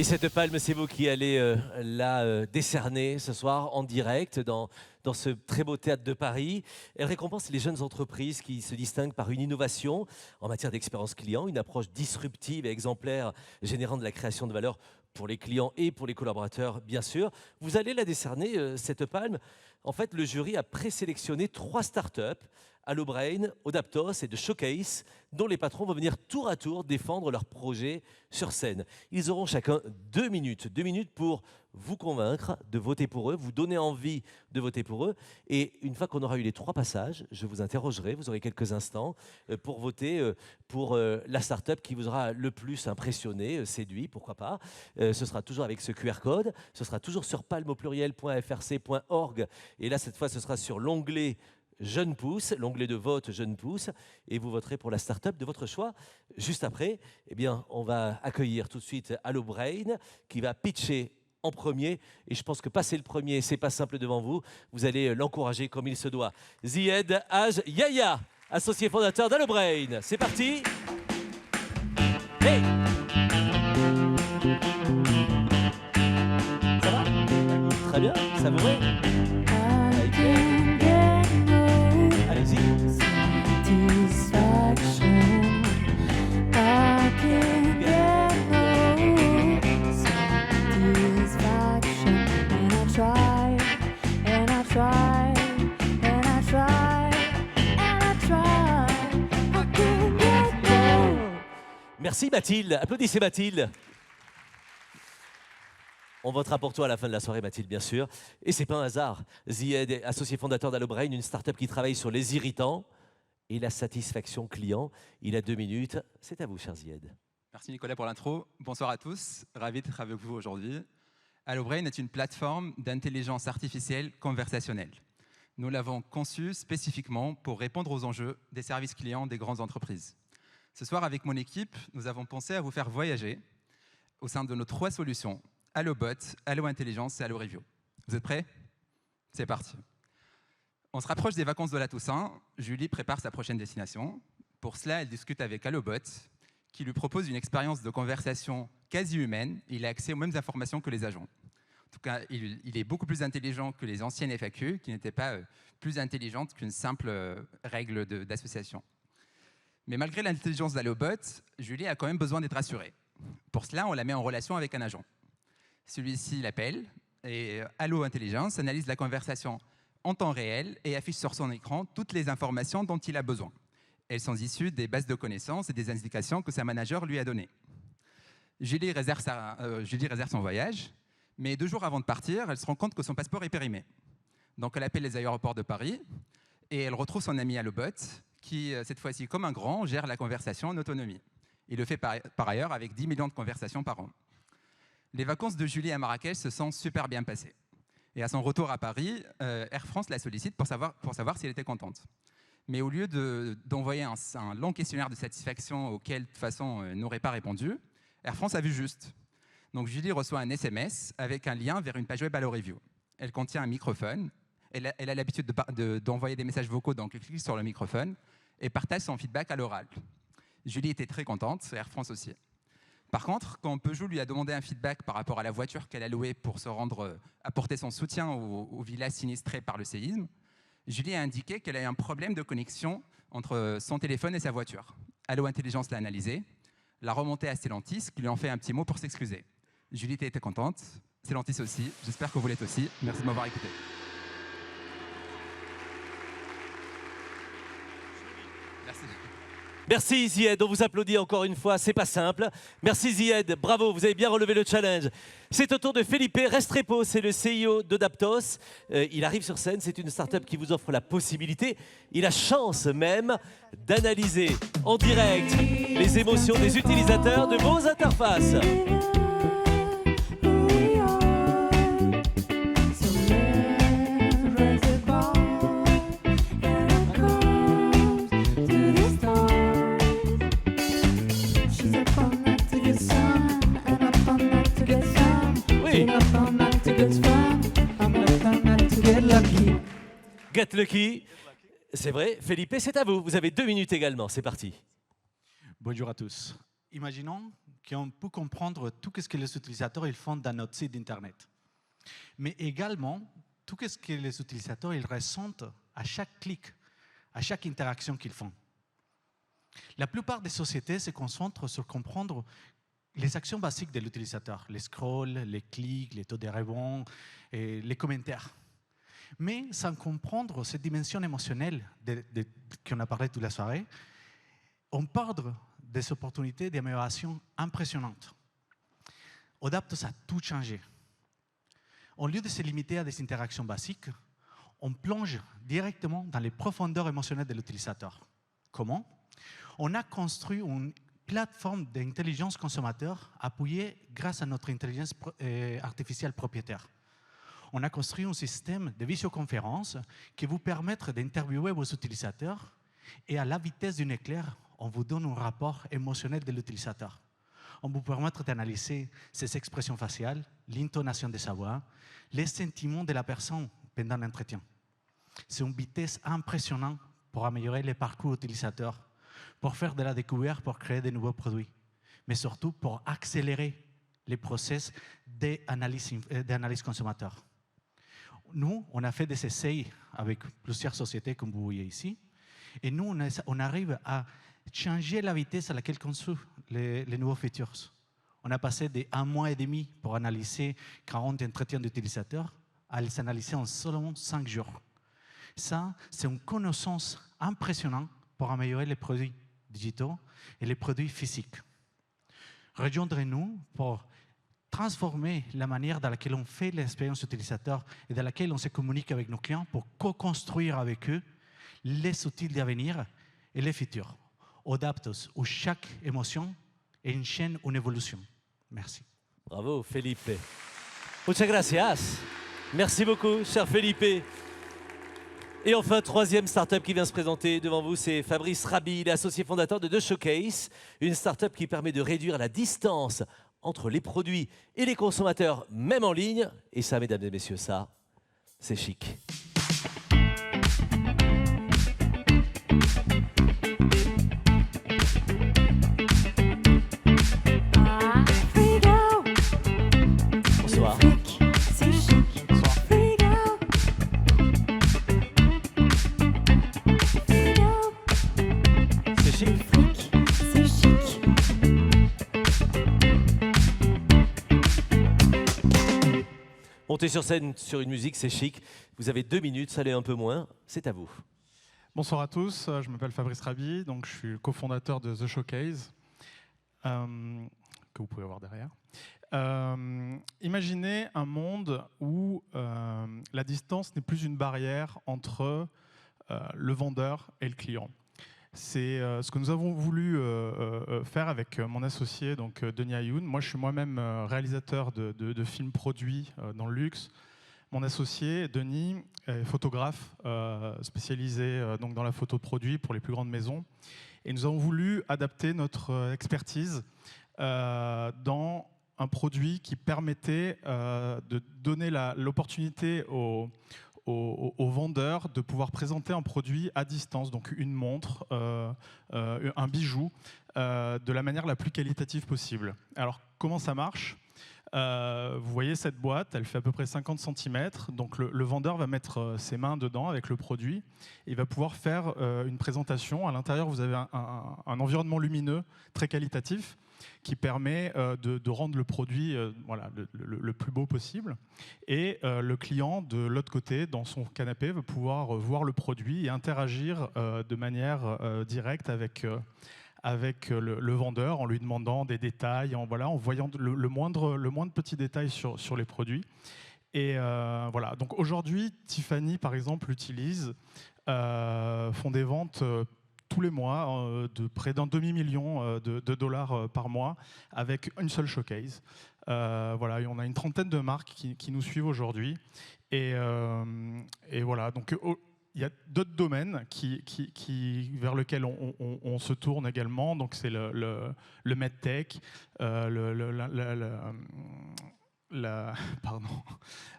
Et cette palme, c'est vous qui allez la décerner ce soir en direct dans ce très beau théâtre de Paris. Elle récompense les jeunes entreprises qui se distinguent par une innovation en matière d'expérience client, une approche disruptive et exemplaire générant de la création de valeur pour les clients et pour les collaborateurs, bien sûr. Vous allez la décerner, cette palme. En fait, le jury a présélectionné 3 startups, HelloBrain, Odaptos et de Showcase, dont les patrons vont venir tour à tour défendre leur projet sur scène. Ils auront chacun 2 minutes. 2 minutes pour vous convaincre de voter pour eux, vous donner envie de voter pour eux. Et une fois qu'on aura eu les 3 passages, je vous interrogerai, vous aurez quelques instants pour voter pour la start-up qui vous aura le plus impressionné, séduit, pourquoi pas. Ce sera toujours avec ce QR code, ce sera toujours sur palmeaupluriel.frc.org. Et là, cette fois, ce sera sur l'onglet Jeune Pousse, l'onglet de vote Jeune Pousse, et vous voterez pour la start-up de votre choix. Juste après, eh bien, on va accueillir tout de suite HelloBrain qui va pitcher en premier. Et je pense que passer le premier, c'est pas simple devant vous. Vous allez l'encourager comme il se doit. Zied Haj Yahya, associé fondateur d'HelloBrain. C'est parti. Hey! Ça va? Très bien, ça vous va? Allez-y. Merci Mathilde. Applaudissez Mathilde. On votera pour toi à la fin de la soirée, Mathilde, bien sûr. Et c'est pas un hasard. Zied est associé fondateur d'HelloBrain, une start-up qui travaille sur les irritants et la satisfaction client. Il a 2 minutes. C'est à vous, cher Zied. Merci Nicolas pour l'intro. Bonsoir à tous. Ravi d'être avec vous aujourd'hui. HelloBrain est une plateforme d'intelligence artificielle conversationnelle. Nous l'avons conçue spécifiquement pour répondre aux enjeux des services clients des grandes entreprises. Ce soir, avec mon équipe, nous avons pensé à vous faire voyager au sein de nos 3 solutions, HelloBot, HelloIntelligence et HelloReview. Vous êtes prêts? C'est parti. On se rapproche des vacances de la Toussaint. Julie prépare sa prochaine destination. Pour cela, elle discute avec HelloBot, qui lui propose une expérience de conversation quasi humaine. Il a accès aux mêmes informations que les agents. En tout cas, il est beaucoup plus intelligent que les anciennes FAQ, qui n'étaient pas plus intelligentes qu'une simple règle d'association. Mais malgré l'intelligence d'HelloBot, Julie a quand même besoin d'être rassurée. Pour cela, on la met en relation avec un agent. Celui-ci l'appelle et HelloIntelligence analyse la conversation en temps réel et affiche sur son écran toutes les informations dont il a besoin. Elles sont issues des bases de connaissances et des indications que sa manager lui a données. Julie réserve son voyage, mais 2 jours avant de partir, elle se rend compte que son passeport est périmé. Donc elle appelle les aéroports de Paris et elle retrouve son ami HelloBot qui, cette fois-ci, comme un grand, gère la conversation en autonomie. Il le fait par ailleurs avec 10 millions de conversations par an. Les vacances de Julie à Marrakech se sont super bien passées. Et à son retour à Paris, Air France la sollicite pour savoir si elle était contente. Mais au lieu d'envoyer un long questionnaire de satisfaction auquel, de toute façon, elle n'aurait pas répondu, Air France a vu juste. Donc Julie reçoit un SMS avec un lien vers une page web HelloReview. Elle contient un microphone. Elle a l'habitude d'envoyer des messages vocaux, donc elle clique sur le microphone et partage son feedback à l'oral. Julie était très contente, Air France aussi. Par contre, quand Peugeot lui a demandé un feedback par rapport à la voiture qu'elle a louée pour se rendre, apporter son soutien aux villas sinistrées par le séisme, Julie a indiqué qu'elle a eu un problème de connexion entre son téléphone et sa voiture. HelloIntelligence l'a analysé, l'a remonté à Stellantis, qui lui ont fait un petit mot pour s'excuser. Julie était contente, Stellantis aussi, j'espère que vous l'êtes aussi. Merci de m'avoir écouté. Merci. Merci Zied, on vous applaudit encore une fois, c'est pas simple. Merci Zied, bravo, vous avez bien relevé le challenge. C'est au tour de Felipe Restrepo, c'est le CEO d'Odaptos. Il arrive sur scène, c'est une start-up qui vous offre la possibilité, et la chance même, d'analyser en direct les émotions des utilisateurs de vos interfaces. Get Lucky, c'est vrai. Felipe, c'est à vous. Vous avez 2 minutes également. C'est parti. Bonjour à tous. Imaginons qu'on peut comprendre tout ce que les utilisateurs ils font dans notre site Internet. Mais également, tout ce que les utilisateurs ils ressentent à chaque clic, à chaque interaction qu'ils font. La plupart des sociétés se concentrent sur comprendre les actions basiques de l'utilisateur, les scrolls, les clics, les taux de rebond, et les commentaires. Mais sans comprendre cette dimension émotionnelle qu'on a parlé toute la soirée, on perd des opportunités d'amélioration impressionnantes. Odaptos a tout changé. Au lieu de se limiter à des interactions basiques, on plonge directement dans les profondeurs émotionnelles de l'utilisateur. Comment? On a construit une plateforme d'intelligence consommateur appuyée grâce à notre intelligence artificielle propriétaire. On a construit un système de visioconférence qui vous permet d'interviewer vos utilisateurs et à la vitesse d'une éclair, on vous donne un rapport émotionnel de l'utilisateur. On vous permet d'analyser ses expressions faciales, l'intonation de sa voix, les sentiments de la personne pendant l'entretien. C'est une vitesse impressionnante pour améliorer les parcours utilisateurs, pour faire de la découverte, pour créer de nouveaux produits, mais surtout pour accélérer les process d'analyse consommateur. Nous, on a fait des essais avec plusieurs sociétés, comme vous voyez ici, et nous, on arrive à changer la vitesse à laquelle construisent les nouveaux features. On a passé de 1 mois et demi pour analyser 40 entretiens d'utilisateurs à les analyser en seulement 5 jours. Ça, c'est une connaissance impressionnante pour améliorer les produits digitaux et les produits physiques. Rejoindrez-nous pour transformer la manière dans laquelle on fait l'expérience utilisateur et dans laquelle on se communique avec nos clients pour co-construire avec eux les outils d'avenir et les futurs. Odaptos, où chaque émotion est une chaîne, une évolution. Merci. Bravo, Felipe. Muchas gracias. Merci beaucoup, cher Felipe. Et enfin, troisième startup qui vient se présenter devant vous, c'est Fabrice Raby, l'associé fondateur de The Showcase, une startup qui permet de réduire la distance entre les produits et les consommateurs, même en ligne. Et ça, mesdames et messieurs, ça, c'est chic. Bonsoir. C'est chic. C'est chic. C'est chic. Monter sur scène sur une musique, c'est chic. Vous avez 2 minutes, ça l'est un peu moins. C'est à vous. Bonsoir à tous, je m'appelle Fabrice Raby, donc je suis cofondateur de The Showcase, que vous pouvez voir derrière. Imaginez un monde où la distance n'est plus une barrière entre le vendeur et le client. C'est ce que nous avons voulu faire avec mon associé, donc Denis Ayoun. Moi, je suis moi-même réalisateur de films produits dans le luxe. Mon associé, Denis, est photographe spécialisé donc dans la photo de produits pour les plus grandes maisons. Et nous avons voulu adapter notre expertise dans un produit qui permettait de donner l'opportunité aux vendeurs de pouvoir présenter un produit à distance, donc une montre, un bijou, de la manière la plus qualitative possible. Alors, comment ça marche ? Vous voyez cette boîte, elle fait à peu près 50 cm, donc le vendeur va mettre ses mains dedans avec le produit, et il va pouvoir faire une présentation. À l'intérieur, vous avez un environnement lumineux très qualitatif qui permet de rendre le produit voilà, le plus beau possible. Et le client, de l'autre côté, dans son canapé, va pouvoir voir le produit et interagir de manière directe avec le vendeur en lui demandant des détails, en voyant le moindre petit détail sur les produits. Et voilà. Donc aujourd'hui, Tiffany, par exemple, font des ventes tous les mois de près d'un demi-million de dollars par mois avec une seule showcase. Voilà, et on a une trentaine de marques qui nous suivent aujourd'hui. Et voilà, donc il y a d'autres domaines vers lesquels on se tourne également. Donc c'est le medtech, pardon,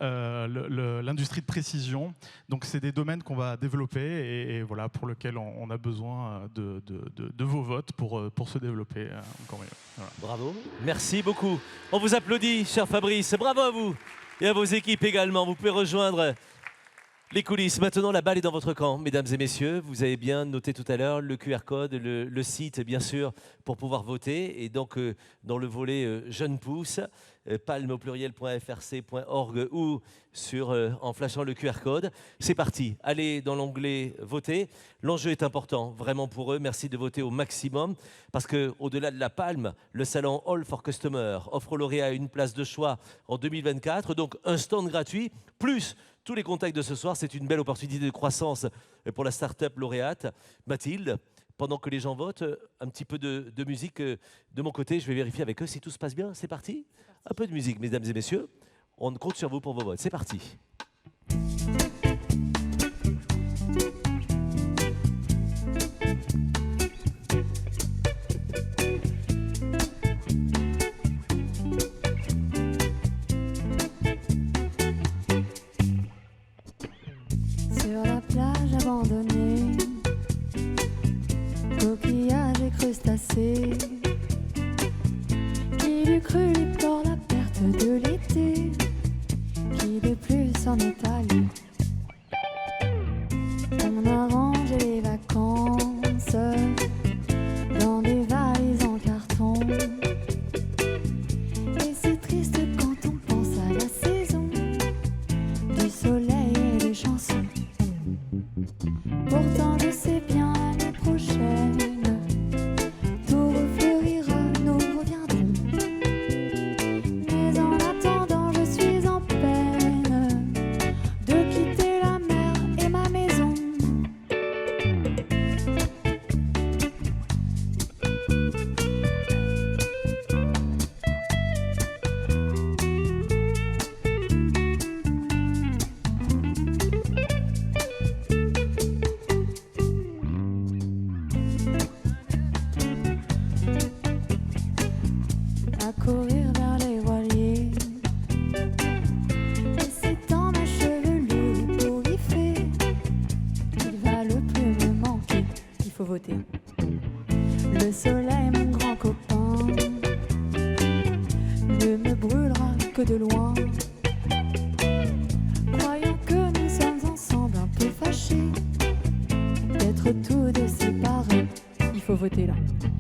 l'industrie de précision. Donc, c'est des domaines qu'on va développer et voilà, pour lesquels on a besoin de vos votes pour se développer encore mieux. Voilà. Bravo, merci beaucoup. On vous applaudit, cher Fabrice. Bravo à vous et à vos équipes également. Vous pouvez rejoindre les coulisses. Maintenant, la balle est dans votre camp, mesdames et messieurs. Vous avez bien noté tout à l'heure le QR code, le site, bien sûr, pour pouvoir voter. Et donc, dans le volet Jeunes Pousses, palme au pluriel.frc.org ou en flashant le QR code. C'est parti. Allez dans l'onglet Voter. L'enjeu est important, vraiment pour eux. Merci de voter au maximum parce qu'au-delà de la palme, le salon All for Customer offre aux lauréats une place de choix en 2024. Donc, un stand gratuit, plus tous les contacts de ce soir. C'est une belle opportunité de croissance pour la start-up lauréate. Mathilde, pendant que les gens votent, un petit peu de musique de mon côté. Je vais vérifier avec eux si tout se passe bien. C'est parti. Un peu de musique, mesdames et messieurs. On compte sur vous pour vos votes. C'est parti. Sur la plage abandonnée, coquillages et crustacés, qui l'eût cru pour la perte de l'été, qui de plus en est allé. On a rangé les vacances dans des valises en carton, et c'est triste quand on pense à la saison du soleil et des chansons. Pourtant je sais bien l'année prochaine tout refleurira, nous reviendrons. Mais en attendant je suis en peine de quitter la mer et ma maison. À courir vers les voiliers, et c'est dans ma chevelure ébouriffée qu'il va le plus me manquer. Il faut voter. Le soleil, mon grand copain, ne me brûlera que de loin. Croyant que nous sommes ensemble un peu fâchés d'être tous deux séparés. Il faut voter là.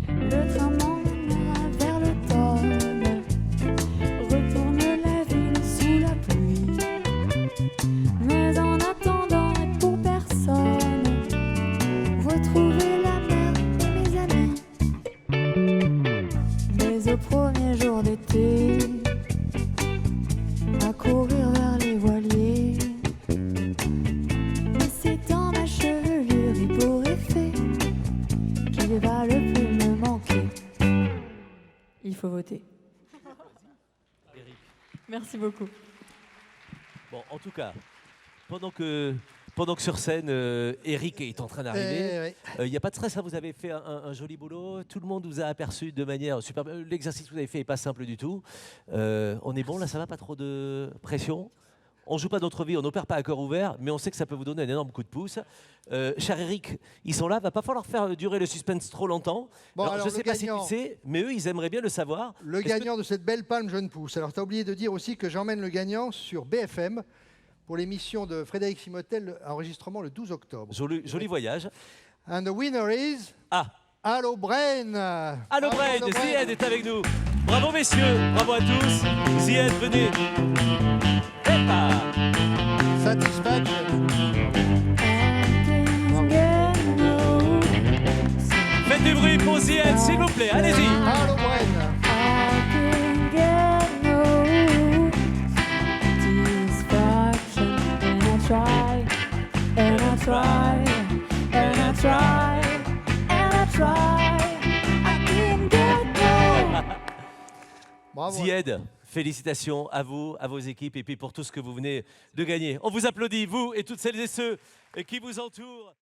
Le train m'emmènera vers l'automne, retourne la ville sous la pluie. Mais en attendant et pour personne, retrouver la mer et mes amis. Mais au premier jour d'été, à courir vers les voiliers, et c'est dans ma chevelure ébouriffée qu'il va le plus me manquer. Il faut voter. Merci beaucoup. Bon, en tout cas, pendant que sur scène, Eric est en train d'arriver, il n'y a pas de stress, hein, vous avez fait un joli boulot, tout le monde vous a aperçu de manière super. L'exercice que vous avez fait n'est pas simple du tout. On est bon, là ça va, pas trop de pression. On ne joue pas notre vie, on n'opère pas à cœur ouvert, mais on sait que ça peut vous donner un énorme coup de pouce. Cher Eric, ils sont là, va pas falloir faire durer le suspense trop longtemps. Bon, alors, alors, je ne sais le pas si gagnant- tu sais, mais eux, ils aimeraient bien le savoir. Le gagnant de cette belle palme Jeune Pousse. Alors, tu as oublié de dire aussi que j'emmène le gagnant sur BFM pour l'émission de Frédéric Simotel, enregistrement le 12 octobre. Joli voyage. And the winner is Ah, Allo Brain. Allo Brain, Zied est avec nous. Bravo messieurs, bravo à tous. Zied, venez. Epa. Satisfaction. Faites du bruit pour Zied, s'il vous plaît, allez-y. Allo Brain. Bravo. Zied, félicitations à vous, à vos équipes et puis pour tout ce que vous venez de gagner. On vous applaudit, vous et toutes celles et ceux qui vous entourent.